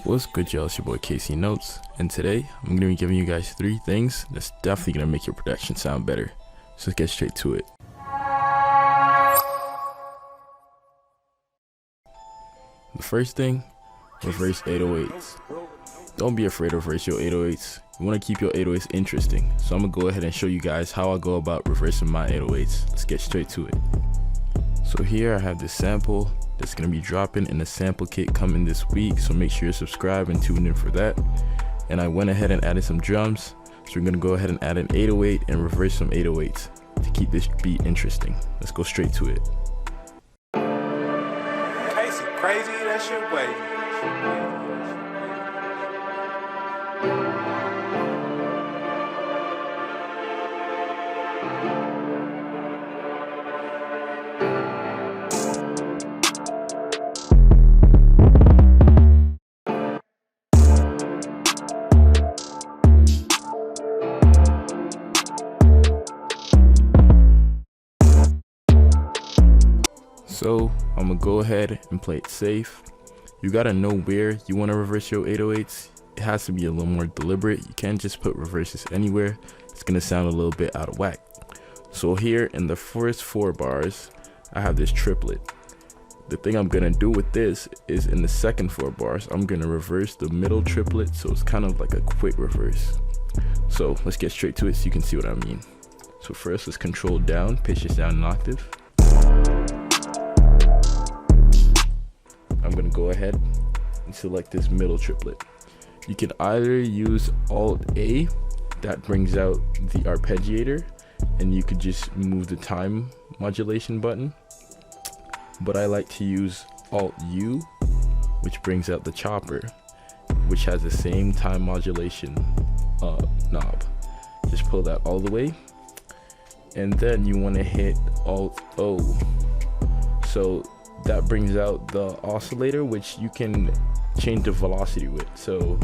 What's good, y'all? It's your boy kcnotes, and today I'm gonna be giving you guys 3 things that's definitely gonna make your production sound better. So let's get straight to it. The first thing, reverse 808's. Don't be afraid to reverse your 808's. You want to keep your 808's interesting, so I'm gonna go ahead and show you guys how I go about reversing my 808's. Let's get straight to it. So here I have this sample that's going to be dropping in the sample kit coming this week, so make sure you're subscribed and tuned in for that. And I went ahead and added some drums, so we're going to go ahead and add an 808 and reverse some 808s to keep this beat interesting. Let's go straight to it. Crazy, that shit wavy. So I'm gonna go ahead and play it safe. You gotta know where you want to reverse your 808s. It has to be a little more deliberate. You can't just put reverses anywhere. It's gonna sound a little bit out of whack. So here in the first 4 bars, I have this triplet. The thing I'm gonna do with this is in the second 4 bars, I'm gonna reverse the middle triplet, so it's kind of like a quick reverse. So let's get straight to it so you can see what I mean. So first, let's control down, pitch this down an octave. I'm gonna go ahead and select this middle triplet. You can either use Alt A, that brings out the arpeggiator, and you could just move the time modulation button. But I like to use Alt U, which brings out the chopper, which has the same time modulation knob. Just pull that all the way, and then you want to hit Alt O. So that brings out the oscillator, which you can change the velocity with. So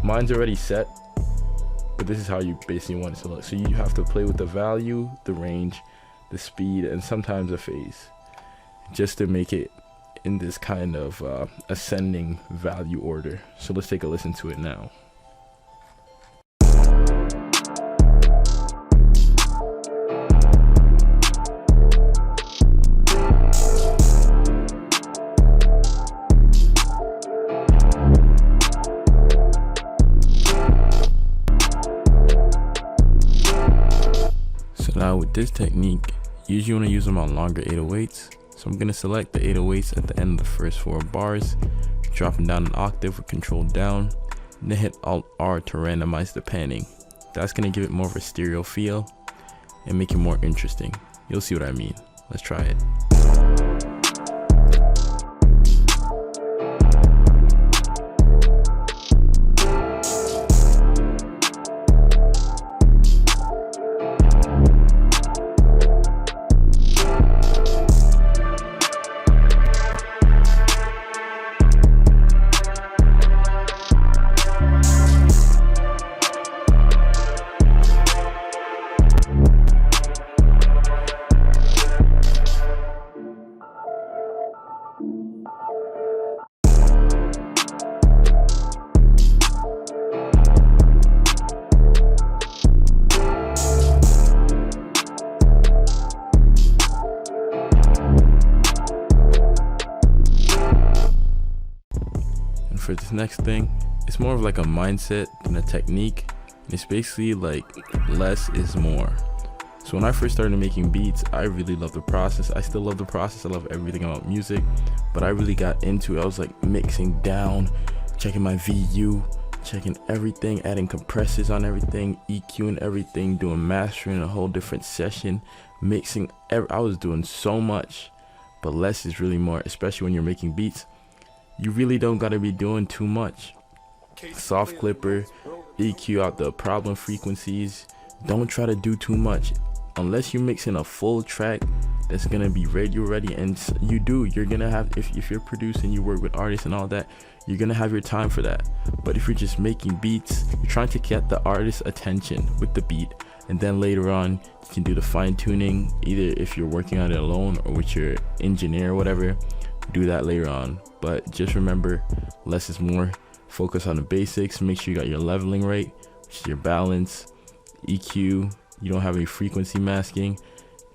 mine's already set, but this is how you basically want it to look. So you have to play with the value, the range, the speed, and sometimes a phase, just to make it in this kind of ascending value order. So let's take a listen to it now. Now with this technique, usually want to use them on longer 808s. So I'm going to select the 808s at the end of the first 4 bars, dropping down an octave with control down, and then hit Alt R to randomize the panning. That's going to give it more of a stereo feel and make it more interesting. You'll see what I mean. Let's try it. For this next thing, it's more of like a mindset than a technique, and it's basically like less is more. So when I first started making beats, I really loved the process. I still love the process. I love everything about music, but I really got into it. I was like mixing down, checking my VU, checking everything, adding compressors on everything, EQing everything, doing mastering, a whole different session, mixing. I was doing so much, but less is really more, especially when you're making beats. You really don't gotta be doing too much. Soft clipper, EQ out the problem frequencies. Don't try to do too much. Unless you're mixing a full track that's gonna be radio ready, and you're gonna have, if you're producing, you work with artists and all that, you're gonna have your time for that. But if you're just making beats, you're trying to get the artist's attention with the beat, and then later on you can do the fine tuning, either if you're working on it alone or with your engineer or whatever. Do that later on, but just remember, less is more. focus on the basics. Make sure you got your leveling rate, which is your balance, EQ, you don't have any frequency masking,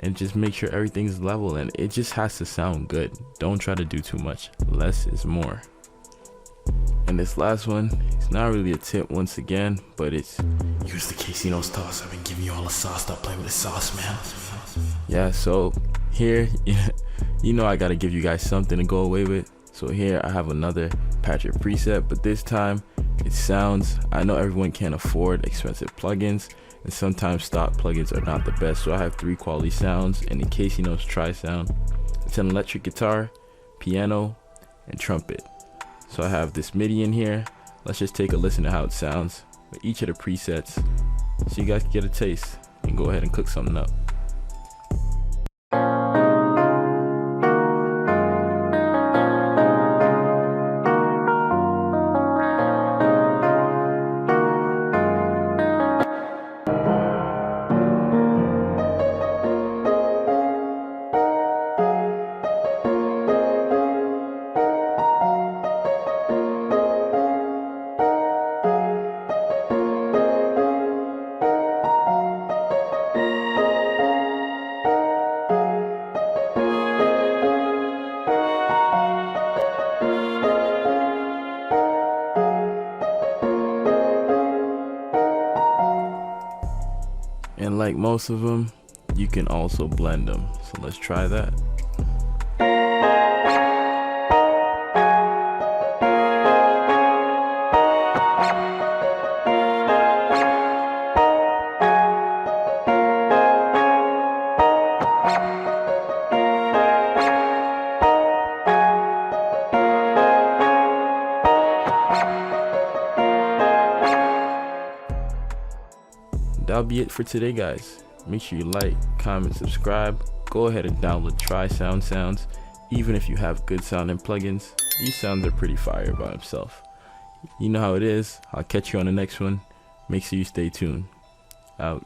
and just make sure everything's level, and it just has to sound good. Don't try to do too much. Less is more. And this last one, it's not really a tip once again, but it's use the kcnotes toss. I've been giving you all the sauce. Stop playing with the sauce, man. Yeah, so here, you know I gotta give you guys something to go away with. So here I have another Patrick preset, but this time it sounds, I know everyone can't afford expensive plugins, and sometimes stock plugins are not the best. So I have 3 quality sounds in the kcnotes Tri sound. It's an electric guitar, piano, and trumpet. So I have this MIDI in here. Let's just take a listen to how it sounds with each of the presets, so you guys can get a taste and go ahead and cook something up. And like most of them, you can also blend them. So let's try that. That'll be it for today, guys. Make sure you like, comment, subscribe. Go ahead and download Tri Sounds. Even if you have good sounding plugins, these sounds are pretty fire by themselves. You know how it is. I'll catch you on the next one. Make sure you stay tuned. Out.